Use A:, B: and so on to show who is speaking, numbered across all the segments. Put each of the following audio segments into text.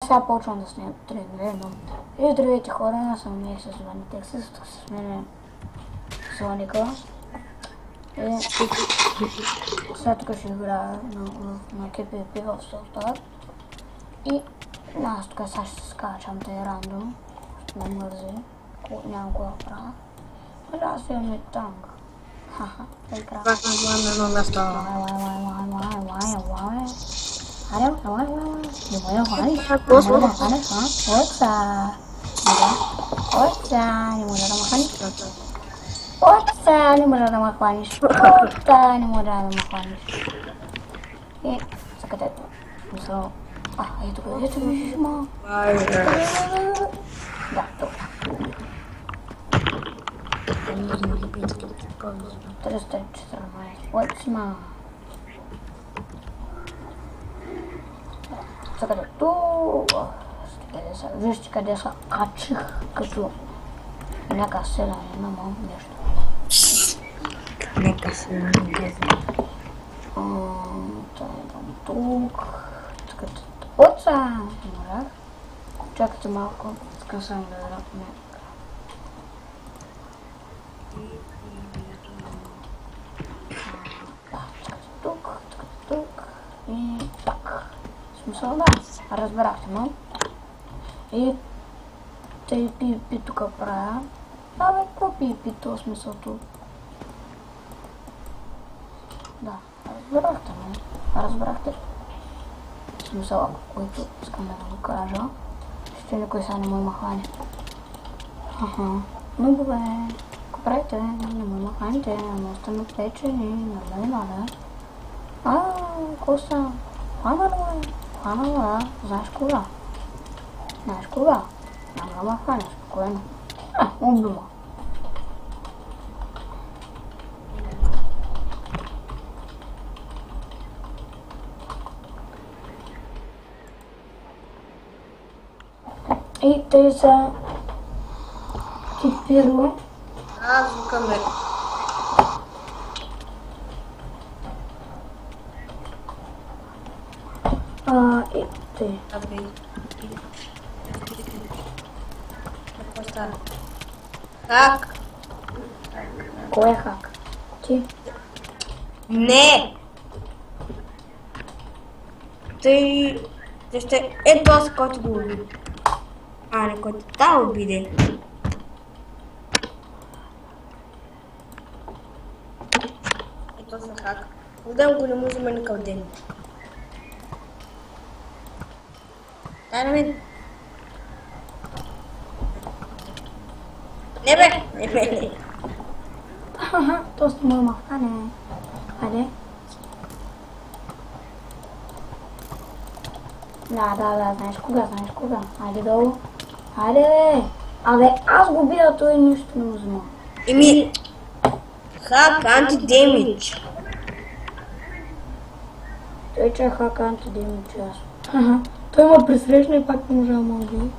A: Сега почвам да тренирам. И здравейте хора, аз съм Мех с Вани Тексас, тук с мен Соника. И сега тук ще играя на KPP в Soulstar. И аз тук сега ще се скачам тъй рандом, ще ме мързи, нямам кога да правя. Но аз имам и танк. Хаха, тъй крак. Аре, давай. Не мога да хванеш. Отца, не мога да ме хванеш. И, за където? Мисъл... ето виждаш, ма. Да, тук. 314. Отсма. Сега тук. Вижте къде са качих като някакъв селяне на малко нещо.
B: Нека селяне нещо.
A: Тук. Отца! Чакайте малко. Искам само да видя някакъв. Тук. И так. Смисъл да, разбирахте, но? И тъй пипи тук правя. Абе, какво пипи, то смисълто? Да, разбирахте, но? Разбирахте? Смисъл, който искам да го кажа. Ще никой сега не ме хване. Но добре, ако правите, не ме хваните, ама остана печени, нормално, да? Какво са? Хвана, знаеш кога? Няма да ме хване, спокойно. Убима. И тъй са кипиро.
B: Звукаме.
A: И тъй.
B: Какво става? Хак?
A: Кой е хак? Ти?
B: Не! Той ще е този, който го уби. Не, който да обиде. Ето за хак. Отдам го не може ме никъв ден. Дай на мен. Не бе!
A: То сте ме махане. Хайде. Да, знаеш кога. Хайде долу. Хайде! Абе, аз го бия, той нищо не взема.
B: Хак, анти-демидж.
A: Той че е хак анти-демидж, ясно. Той ме пресрещна и пак не можа да ме убие.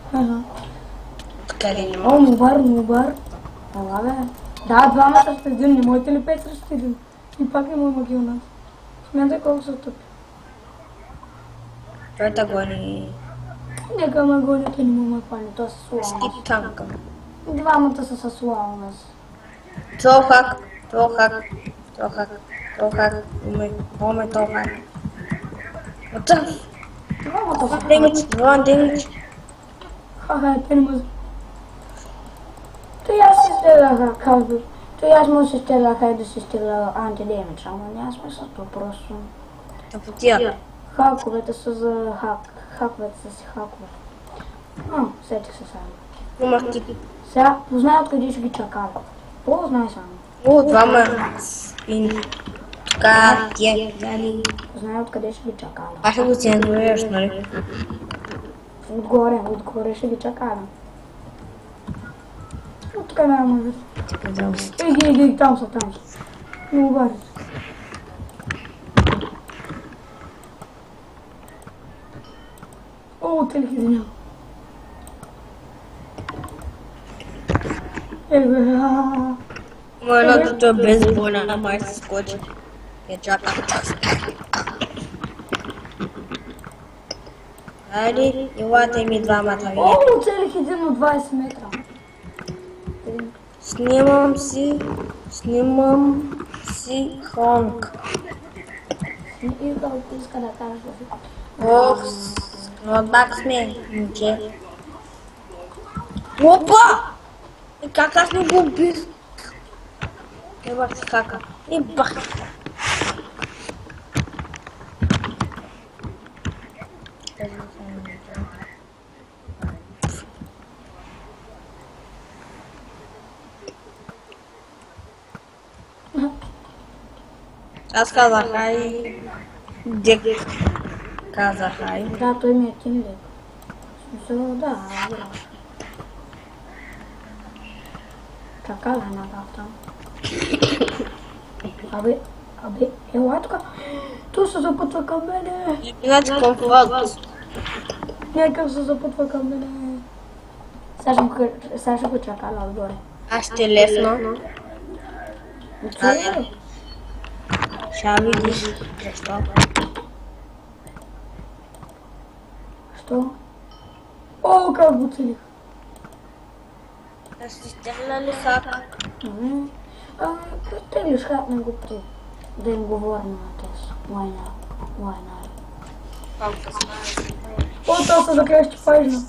B: Откъде не мога?
A: Мубар. Ела бе. Да, 2 срещу 1, не можете ли 5 срещу 1? И пак не му има гил нас. Смятай колко са тъпи.
B: Той да гони.
A: Нека ме гони, той не му ме хване, той се слава.
B: Скип танка.
A: Двамата са със слава нас.
B: Това хак. Уме това хак. Ота!
A: Двамата са.
B: Демидж.
A: Те не може. Той аз се стреляха, казва. Той аз му се стреляха и да се стреля антидемидж, ама няма смисъл, то просто.
B: Тъпотия.
A: Хаковете са за хак. Хаковете са си хакове. Сетих се само.
B: Имах ти.
A: Сега, познай откъде ще ги чакали. Познай само.
B: Двама спин. Така, тия дали.
A: Познай откъде ще ги чакали.
B: Аз ще го цензурираш, нали?
A: Отгоре ще ги чакали. Откъде няма вид. Иди, там са. Не обади се. Телек извинява.
B: Едното е без бойна, на май се скочи. Я чакам. Айде, елате ми двамата вие.
A: О, целих един от 20 метра.
B: Снимам си Хонг.
A: Иска да кажа.
B: Ох, нотбак сме, момче. Опа! И как аз не го убих? Ебах си хака. Ебах. Аз казах ай. Дек казах ай.
A: Да, той ми е тимлид. Смисъл, да, разбирам. Чакай да надав там. Абе, ела тук. Той се запътва към мене.
B: Играти комфорт.
A: Някакъв се запътва към мене. Сега ще го чакала отгоре.
B: Аз ще лесно.
A: Оцели.
B: Ще видиш. Защо?
A: Що? О, как го целих.
B: Да си стегна ли хака?
A: Теглиш хак на го при. Да им говоря на тез. Война. О, то се закрещи файжно.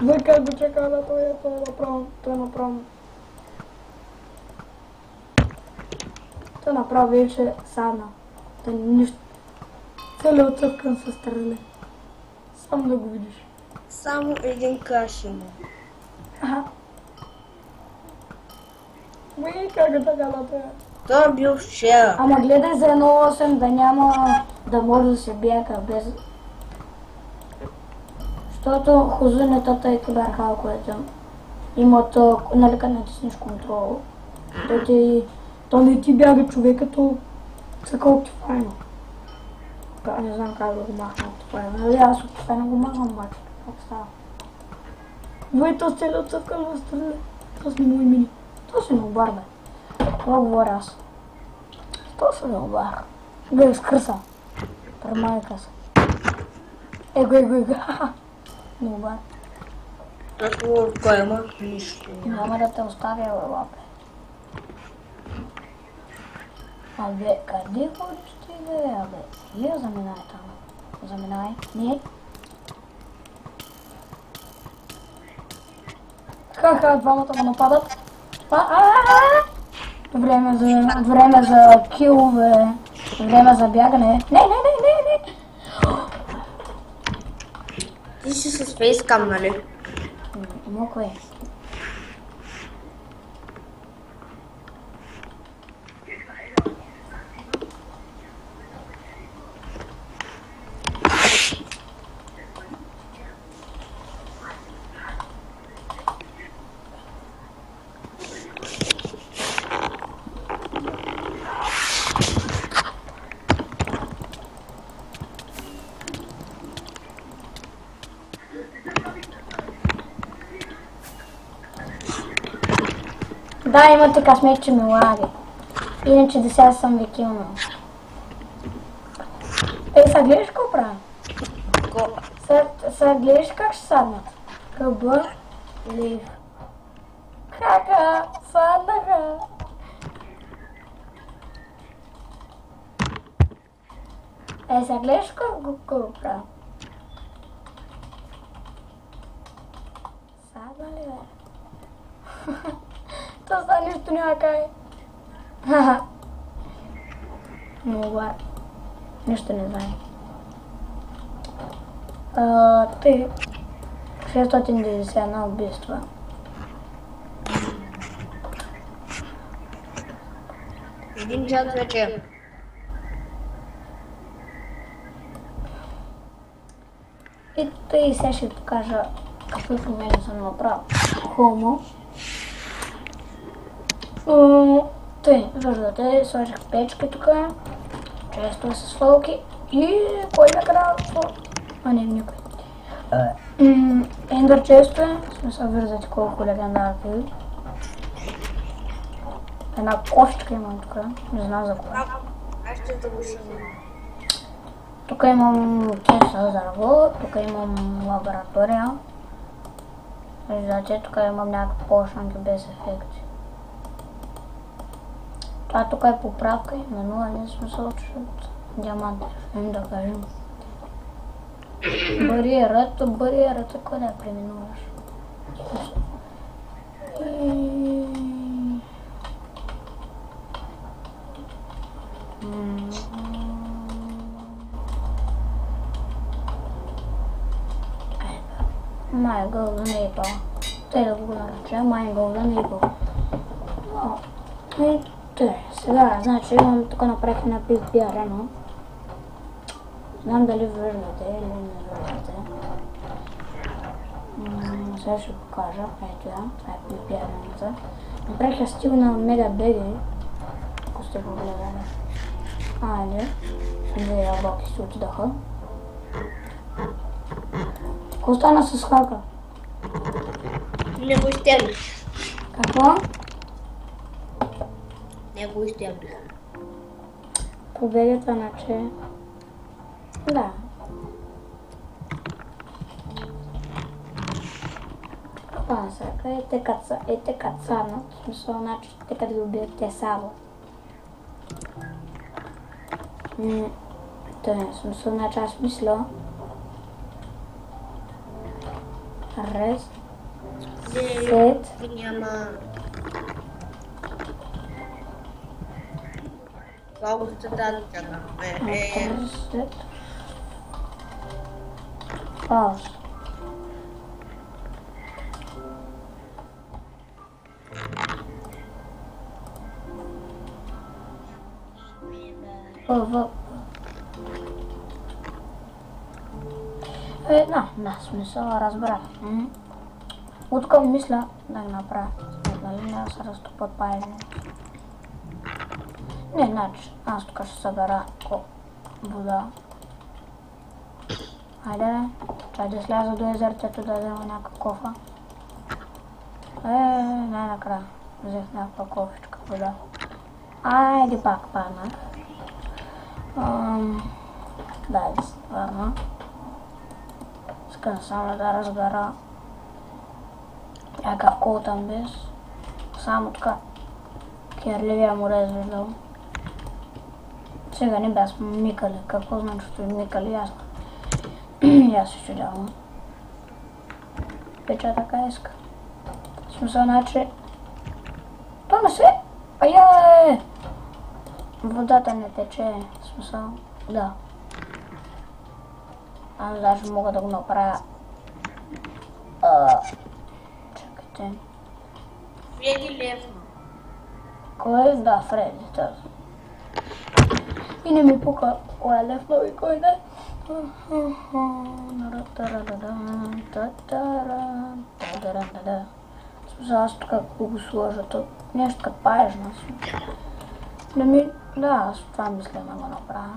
A: Вой как го чакала, той е направо. Той направо вече садна. Той нищо. Целият отцъвкан се стреля. Само да го видиш.
B: Само един краш има.
A: Аха. Вой как го чакала той.
B: Той е бил вчера.
A: Ама гледай за 1.8 да няма да може да се бяга без... Защото хозунетата е киберхал, което имат, нали като натиснеш контрол. То не ти бяга човекато цъкал ти файно. Не знам как да го махна от файно. Нали аз от файно го махам обаче. Как става? Вой то с целият цъкал да стреля. То си не му имени. То си не обар, бе. Това говоря аз. То си не обар. Гледай скърса. Пърмайка се. Его. Не обар.
B: Какво кой има? Нищо.
A: Няма да те оставя, лапе. Абе, къде ходиш ти, бе? Абе, я заминай там. Заминай. Не. Ха-ха, двамата го нападат. Време за кил, бе. Време за бягане. Не.
B: Ти си с фейскам, нали?
A: Моко е. Да, имате късмет, че ме лаги. Иначе до сега съм ви килнал. Сега гледаш какво правя? Сега гледаш как ще саднат? КБ, лив. Хака, саднаха. Сега гледаш какво правя? Садна ли, бе? То са нищо няма кай. Ха-ха. Но бар. Нищо не знае. Ти 691 убийства.
B: Един час вече.
A: И тъй сега ще покажа какви промени съм направил. Хомо. Тъй, виждате, сложих печки тук, често с фолки и кой накрая? Не, никой. Ендър често е, в смисъл виждате колко легендарки. Една кофичка имам тук, не знам за кога.
B: Аз ще да го шумим.
A: Тук имам кеса за работа, тук имам лаборатория. Виждате, тук имам някакви почнанки без ефекти. Това тук е поправка, именно, а не смисъл, че от диаманти, им да кажем. Бариерата, къде преминуваш? My golden apple. Те да го нарече My golden apple. И сега, значи имам тук направих на PvP арена. Знам дали виждате или не виждате. Сега ще покажа. Ето я, това е PvP арената. Направих я стил на MegaBG. Ако сте го гледали. Айде. Две работи си отидаха. Какво стана с хака?
B: Не го изтеглих.
A: Какво?
B: Не го изтеглих.
A: Победата на че... Да. Това сега е те като сарнат. В смисъл, значи, те като ги убият, те сарват. В смисъл, значи аз мисля... Рез... Сет...
B: Няма... Много се даде чакам.
A: Сет... Пауз. Да, смисъл, разбрах. Откъм мисля да ги направя. Нали не се разтопат паежни. Не, значи, аз тук ще събера вода. Хайде, чай да сляза до езерцето да взема някаква кофа. Най-накрая взех някаква кофичка вода. Айде пак паднах. Дай се върна. Искам само да разбера някакъв кол там без. Само така керливия му развиждал. Сега не бе аз микали. Какво значи, че микали? Аз се чудявам. Печа така иска. В смисъл, значи... То не се... Водата не тече. В смисъл, да. Аз даже мога да го направя. Чакайте.
B: Фреди левно.
A: Кой е? Да, Фреди. Тази. И не ми пука кой е левно и кой не. Аз тук го сложа тук. Нещо като паежна. Да, аз това мисля да го направя.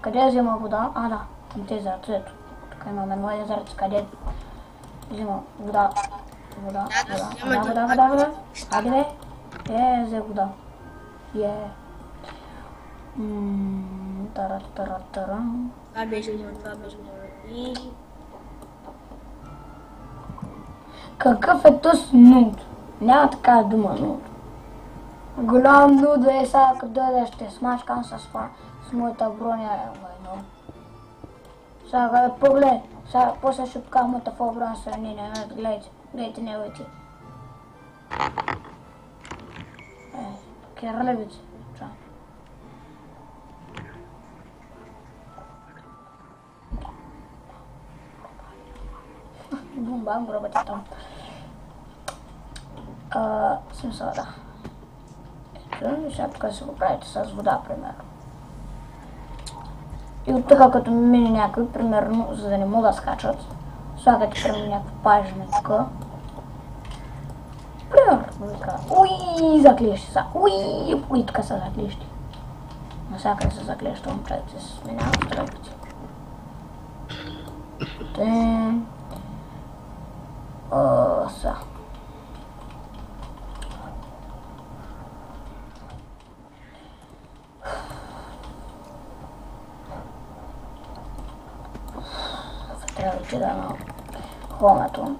A: Къде взема вода? Да, от езерцето. Тук имаме едно езерце, къде взема вода. Вода. Айде бе. Взе вода. Тара.
B: Това беше много. И...
A: Какъв е тъс нуд? Няма такава дума нуд. Голям нуд е сега, като дойде ще смачкам с моята броня. Сега поглед. Сега после ще покажа моята фобрана сравнение. Гледайте неговите. Керлевици. Бум-бам, гробата там. Смисъл, да. Ето, и сега тук ще го правите с вода, примерно. И от тук, като мине някой, примерно, за да не могат да скачат, слагате примерно някакво пажене тук. Примерно, вика, уи, заклещи са, уи, тук са заклещи. Навсякъде са заклеща, момчетите се сменяват стрелките. Са. Трябва да отида на хомето.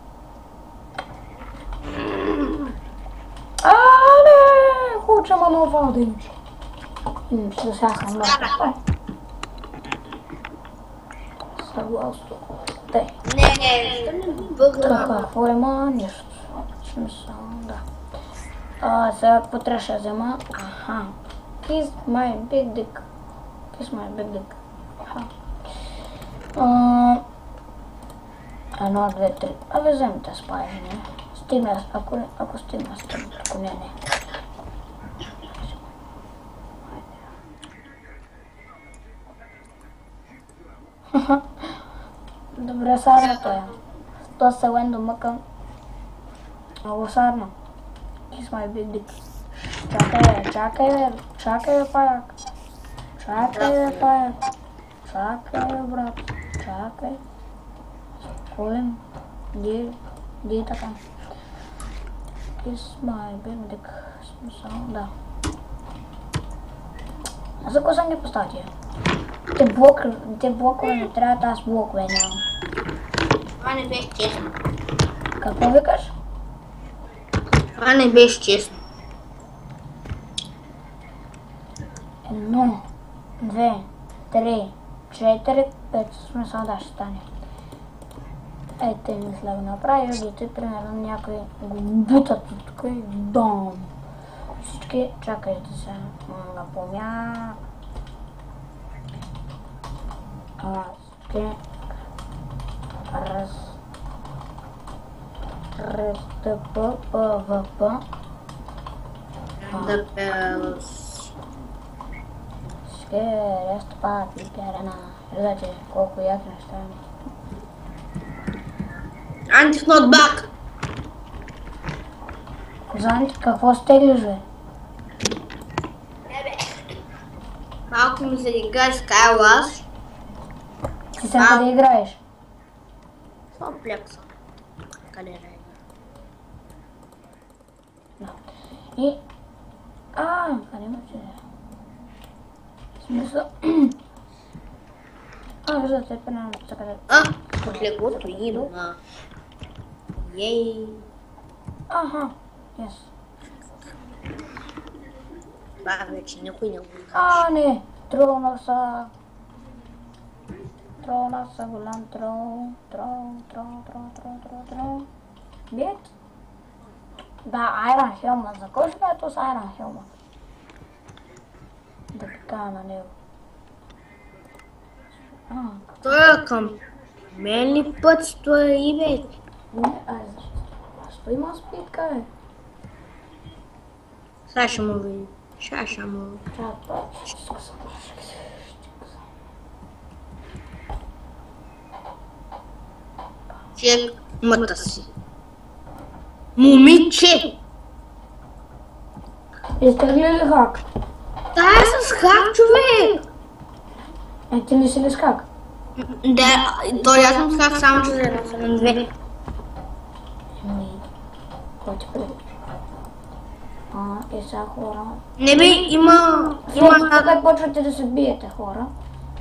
A: Не! Хоча манова да имаш. Сега съм мъртва. Съгласно. Тъй.
B: Не, бъгна.
A: Какво има? Нищо. Смисъл, да. Сега какво трябваше да взема? Аха. Kiss my big dick. Kiss my big dick. Аха. 1, 2, 3. Абе, вземете спази, не? Стигна, ако стигна, ако не. Добре, сарното е. То се лендо мъка. Много сарно. Kiss my big dick. Чакай бе, паяк. Чакай бе, брат. Чакай. Спокоен. Ди така. Kiss my big dick. Смисъл, да. За какво съм ги поставя? Те блокове не трябват, аз блокове нямам.
B: Това не беше честно.
A: Какво викаш?
B: Това не беше честно.
A: 1, 2, 3, 4, 5. Смисъл да ще стане. Ето мисля го направи, видите, примерно някой го бутат от тук и дом. Всички чакайте се на помя. Всички рестопа, пиперена. Виждате колко яки неща има.
B: Антих not back.
A: Занти, какво стеглиш, бе?
B: Малко ми се играе Skywars.
A: Ти сега къде играеш?
B: Комплекс. Къде да игра?
A: Да. И... къде има че? Смисъл... виждате, примерно тук къде...
B: Под леглото има. Ей.
A: Аха, yes.
B: Това вече никой не го знае.
A: Не! Тролна са... голям трол. Бит? Да, Iron Helmet. За кой ще бе то с Iron Helmet? Да пикая на него.
B: Той е към мен ли път стои, бе?
A: Не, защо има спитка, бе?
B: Сега ще му видим. Ще му... Чек мъта си. Момиче!
A: Изтегли ли хак?
B: Та е с хак, човек!
A: Ти не си ли с хак?
B: Да, той аз съм с хак, само че съм на две.
A: Кой ти преди? И сега хора...
B: Не бе, има...
A: Как почвате да се биете, хора?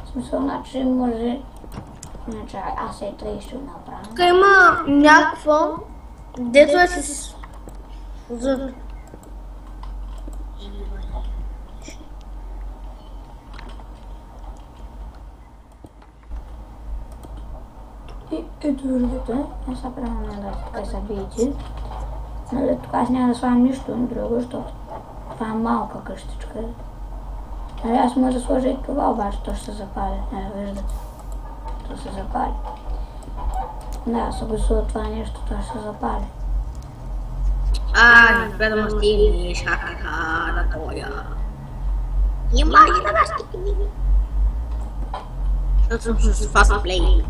A: В смисъл, значи може... Значи, аз и тъй ще направя.
B: Тук има някакво... Дето е с...
A: И ето виждате, аз сега прямо да така са биете. Нали, тук аз няма да слагам нищо друго, защото това е малка къщичка. Нали, аз може да сложа и това, обаче то ще се запали. Виждате. То се запали. Да, аз гласува това нещо, това ще се запали.
B: Не спря да ме стигнеш, ха-ха-ха, на тоя. Има ли да ме стигни? Защото съм с фастплей.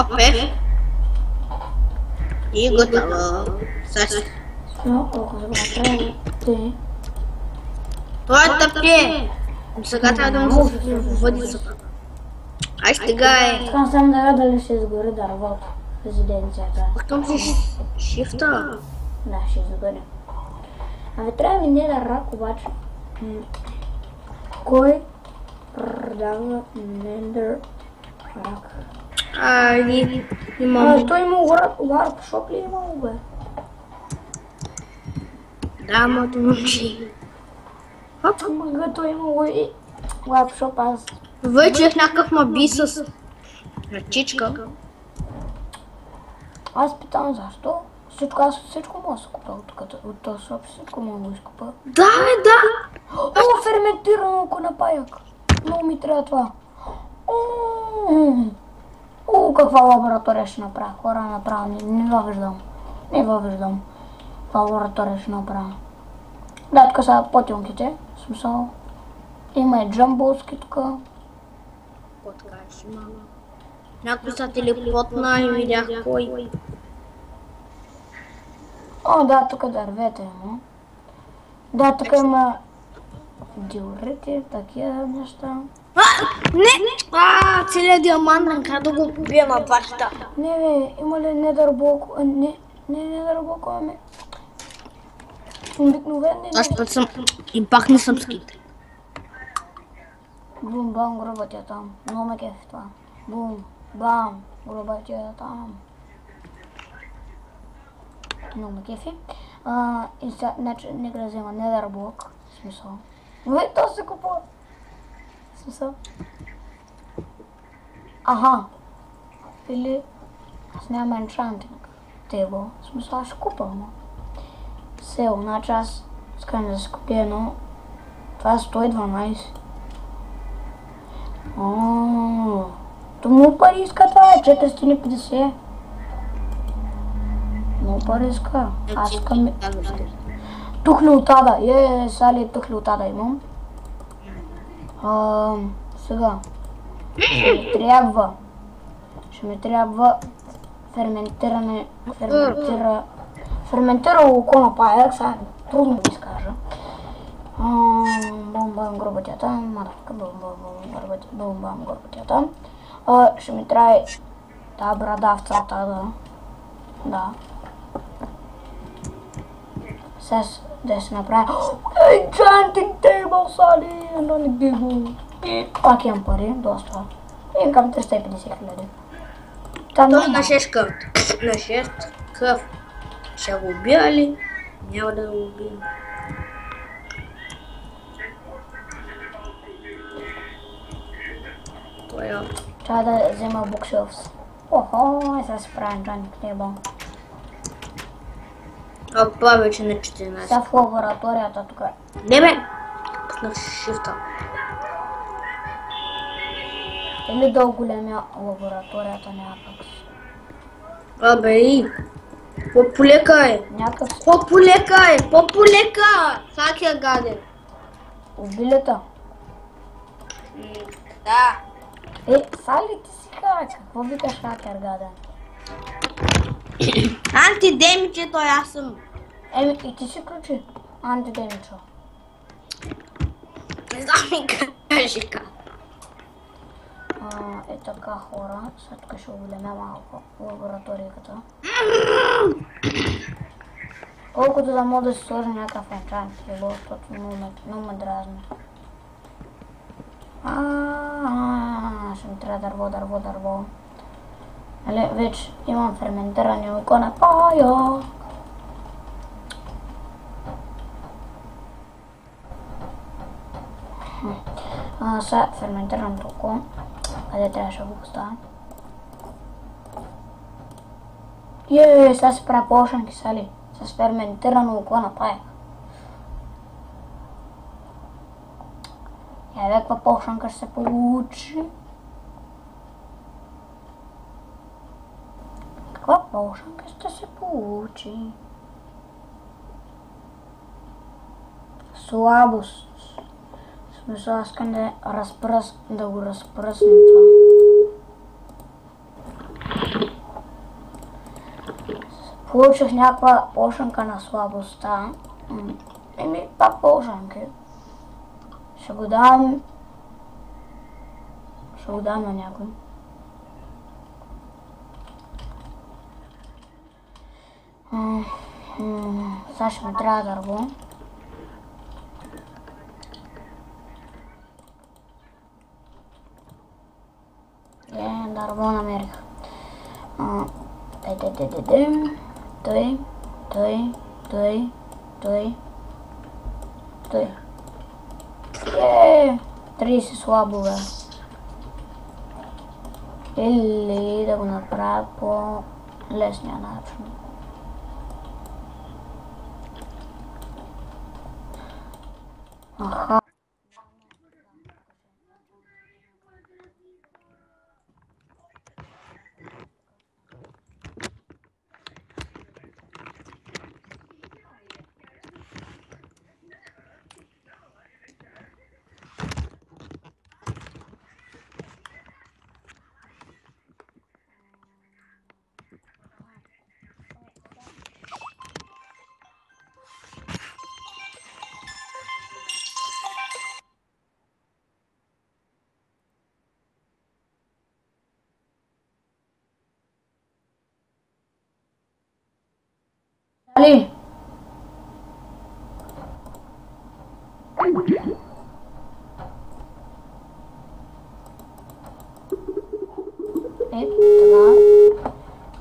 B: Опе. И готово.
A: Но, колко за го направи, ти.
B: Това е тъпке. Сега трябва да му се води сука. Ай, стигай.
A: Искам само да видя дали ще изгори дървото в резиденцията.
B: Към си шифта.
A: Да, ще изгори. Абе, трябва ми не да рак, обаче. Кой Продава Нендър.
B: Имам...
A: Той има варпшоп ли имало, бе?
B: Да, моето момче.
A: Мага, той имало и варпшоп, аз...
B: Вечех някакъв маби с ръчичка.
A: Аз питам защо. Всичко мога да се купа от този шоп, всичко мога да изкупа.
B: Да.
A: О, ферментирано конопаяк. Много ми трябва това. О, каква лаборатория ще направя. Хора направя, не въвеждам. Каква лаборатория ще направя. Да, тук са потионките. В смисъл. Има и джамболски тук.
B: Подкаш, мама. Някой са телепотна и видях кой.
A: О, да, тук дървета има. Да, тук има диорити, такива неща.
B: Не! Целият диамант, как да го бия на баща.
A: Не, бе, има ли недърблок? Не недърблок, ами. Обикновен
B: Аз път съм... И пак не съм скит.
A: Бум, бам, гробът е там. Много ме кефи това. Бум, бам, гробът е там. Много ме кефи. И сега, значи, нека да взема недърблок. В смисъл. Ве, то се купува. В смисъл. Аха. Или аз нямам енчантинг тейбъл. В смисъл, аз ще купа, ама. Сел, значи аз искам да се купя едно. Това е 112. То много пари иска това е, 450. Много пари иска. Аз искам... Тухли отада. Сали тухли отада имам. Сега. Ще ми трябва ферментирало конопаяк, сега трудно да изкажа. Бум-бам гробатята, мадавка, бум-бам гробатята. Ще ми трябва тази брадавцата, да. Сега да се направя Enchanting Table, Сали, нали биго. И пак имам пари, доста. Имам към 350 хиляди.
B: Той на 6 кръв. На 6 кръв. Ще го убия ли? Няма да го убия.
A: Трябва да взема букшелфс. Охо, сега си правим Enchanting Table.
B: Повече на 14.
A: Сега в лабораторията тук.
B: Не бе! Пуснах шифта.
A: Или долу големия лабораторията някак.
B: Абе, по-полека е. По-полека! Хакер гаден.
A: Убилета.
B: Да.
A: Сали ти си хакер. Какво викаш хакер гаден?
B: Антидемичето аз съм.
A: И ти си ключи. Антидемичо.
B: Не знам ми кажи как.
A: Така хора, сега тук ще оголемя малко лабораторията. Колкото да мога да си сложа някакъв енчант, защото много ме дразни. Ще ми трябва дърво. Нали, вече имам ферментирани конопая. Сега ферментирам око. Къде трябваше да го поставя? Сега се правя полшанки, Сали. С ферментирано око напая. Каква полшанка ще се получи? Каква полшанка ще се получи? Слабост. В смисъл, аз искам да го разпръснем това. Получих някаква полшанка на слабостта. Пак полшанки. Ще го дам на някой. Сега ще ми трябва дърво. го намерих. Той. 30 слабо, бе. Или да го направя по лесния начин. Аха. Ali.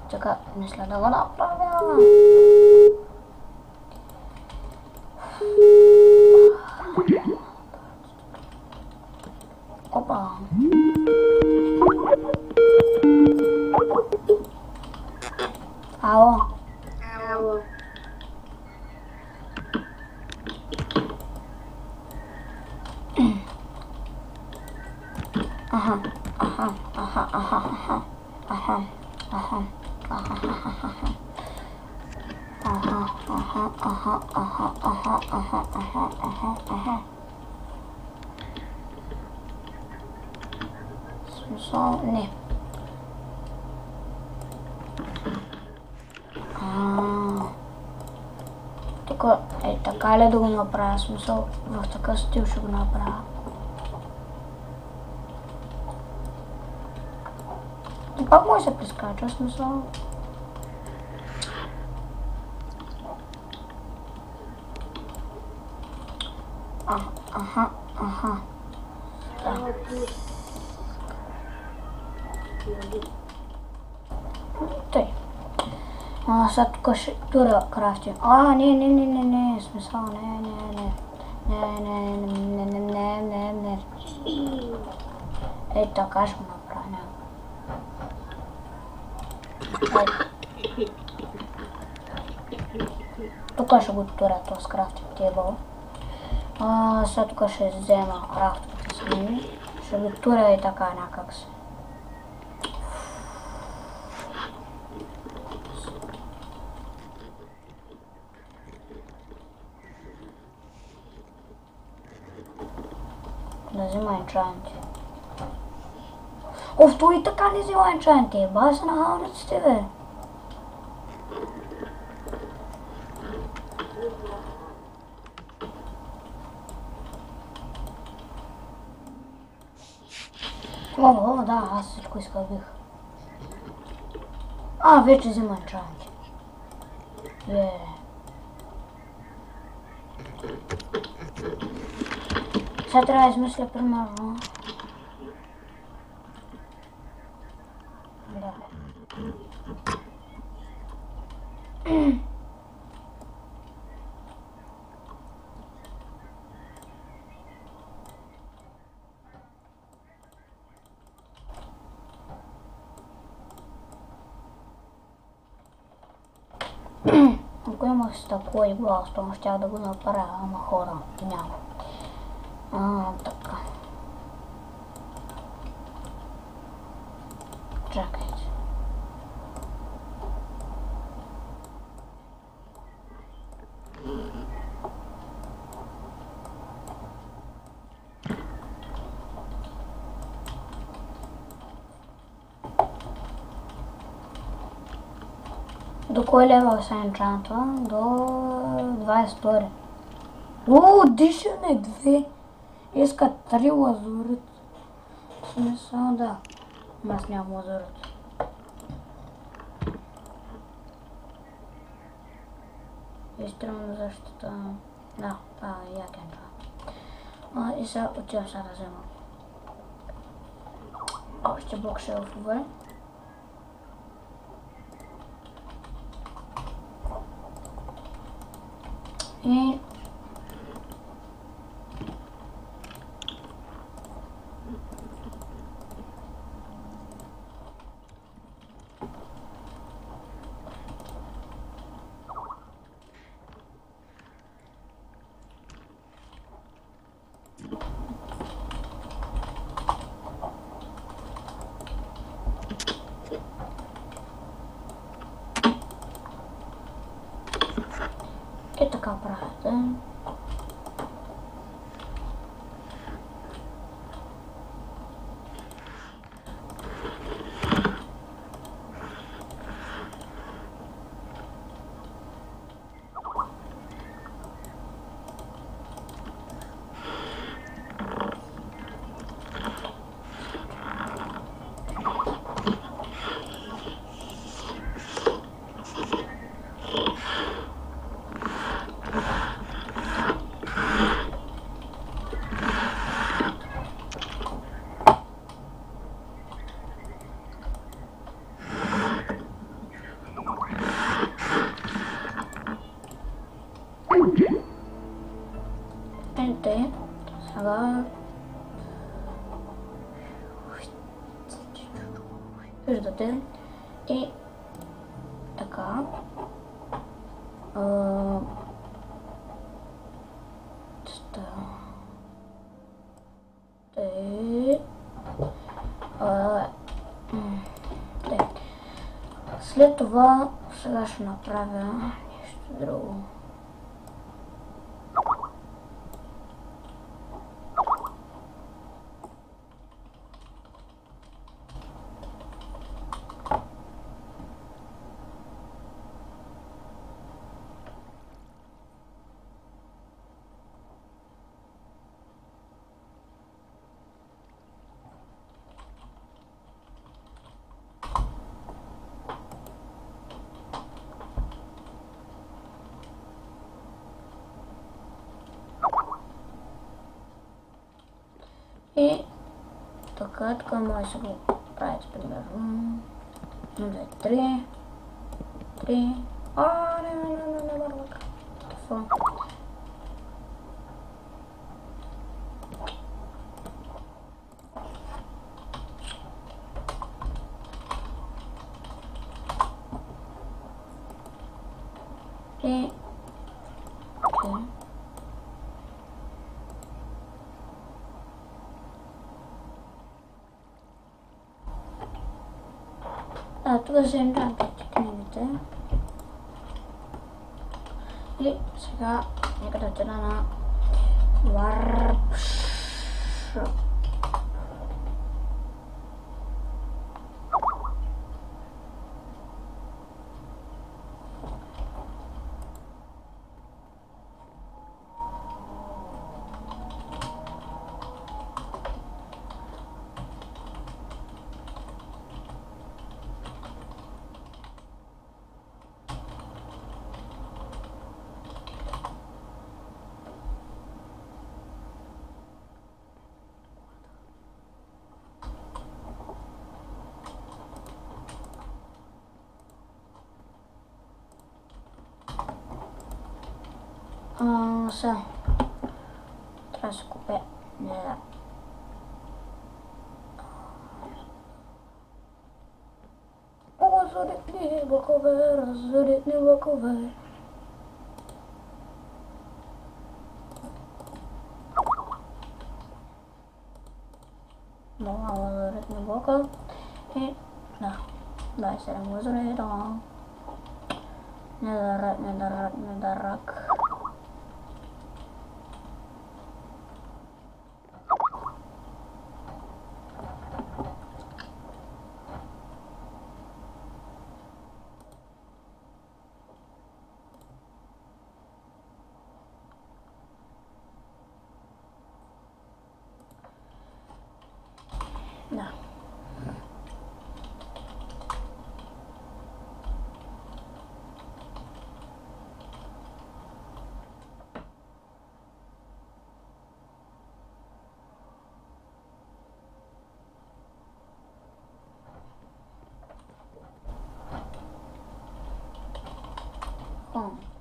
A: Така, мисля да го направя. Опа. Ало. Смисъл, не. Тук е така ли да го направя? Смисъл, в такъв стил ще го направя. И пак може да се прескача, смисъл. Аха. Той. Сега тук ще тура крафтим. Не, смисъл, не. Ей, така ще го направя. Тук ще го туря този крафтинг тейбъл. Сега тук ще взема рафтовете си. Ще го туря и така някак си. Да взима енчанти. Оф, той и така не взима енчанти. Бай се на халниците, бе. О, да, аз всичко изхъбих. Вече взима енчанти. Сега трябва да измисля примерно. Да. Ако имах с такова и гласно, щях да го направя, ама хора няма. Така. Чакайте. До кой левел се енчантва? До 22. Дишане 2. Иска 3 лазурит. В смисъл, да. Аз нямам лазурит. Изтръмна защита. Да, як енчант. И сега отивам сега да взема. Още блок шелфове. Eh, Kita kapratan. Ente, sabar. Yürüdü. Така. След това сега ще направя нещо друго. И така може да се го правите примерно 2, 3, 3, не вървак. Това. И тук вземем рамките книгите. И сега нека да отида на Warpshop. Сега трябва да се купя разоритни влакове. Много разоритни влака и да, 27 възреда. Недарак. Да.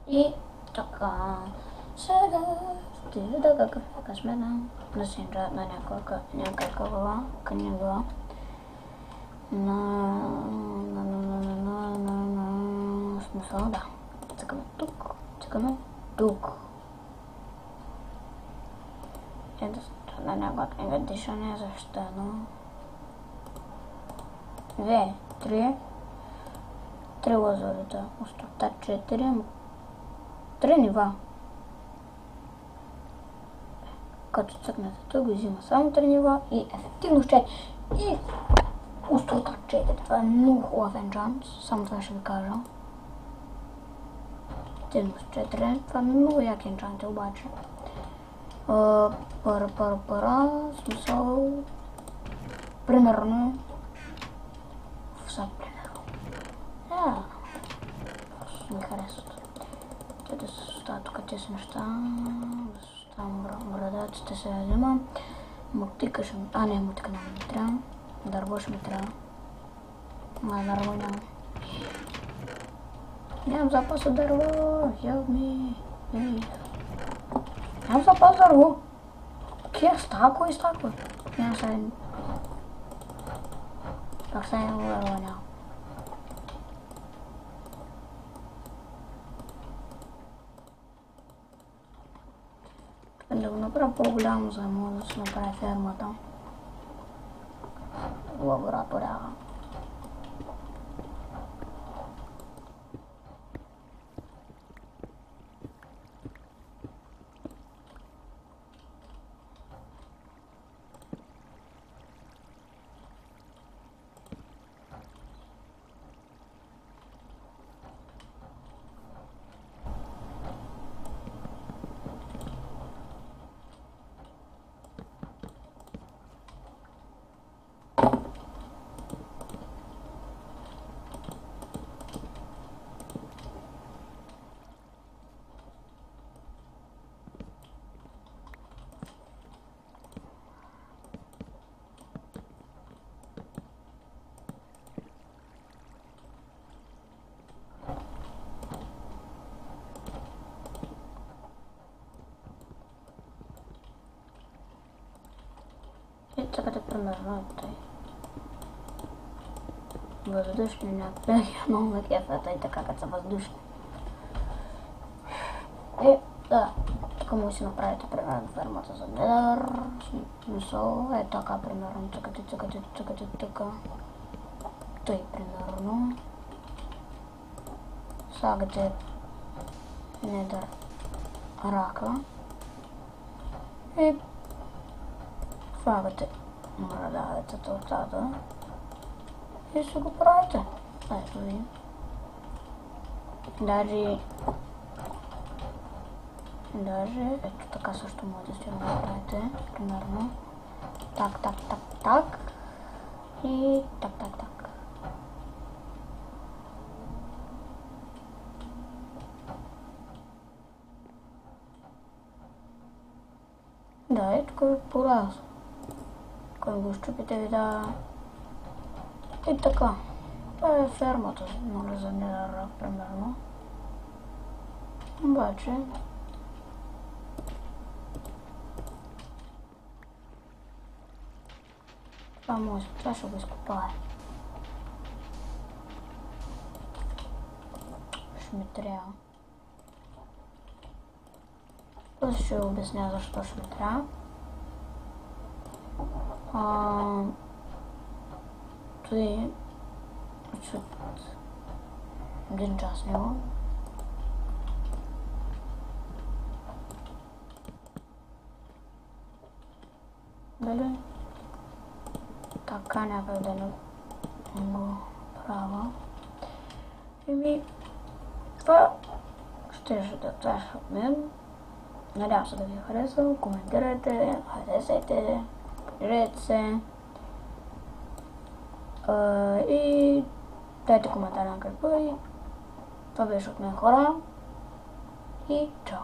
A: И така. Сега ще да какъв смена. Да се играят на някаква книга. Смисъл, да. Цъкаме тук. Ето на някаква книга дишане, защитено. 2, 3 лазурита. Остата 4. 3 нива. Като цъкнете тук, го взима само 3 нива и ефективност 4. И остата 4. Това е много хубав енчант. Само това ще ви кажа. Ефективност 4. Това е много як енчант обаче. Смисъл. Примерно. Ми харесват. Те са остават тук тези неща. Там брадаците се взима. Мотика ще... не, мотика няма ми трябва. Дърво ще ми трябва. Дърво няма. Нямам запас от дърво. Help me. Нямам запас дърво. Кия стако и стако. Нямам сега... Как сега дърво няма. Да го направя по-голямо, за да мога да се направи фермата. Лаборатория. И така примерно тъй. Въздушни напряги, много ме кефата и така като са въздушни. И да, тук може да си направите примерно фермата за недър. Смисъл е така примерно, цъкате така. Тъй примерно. Слагате недър рака. И слагате мрадавецата отзада и си го правите. Ето ви. Даже ето така също може да си го направите. Примерно. Так. И так. Да, ето тук ви пораз. Кой го щупите ви да... И така. Това е фермата, нали, за недър, примерно. Обаче... Това може, това ще го изкопая. Ще ми трябва. После ще обясня защо ще ми трябва. Той чуть един час него. Дали? Така някак да не го правя. Еми, това ще да траша от мен. Надявам се да ви е харесал. Коментирайте, харесайте, подпишете се. И дайте коментар на какво и това беше от мен, хора. И чао!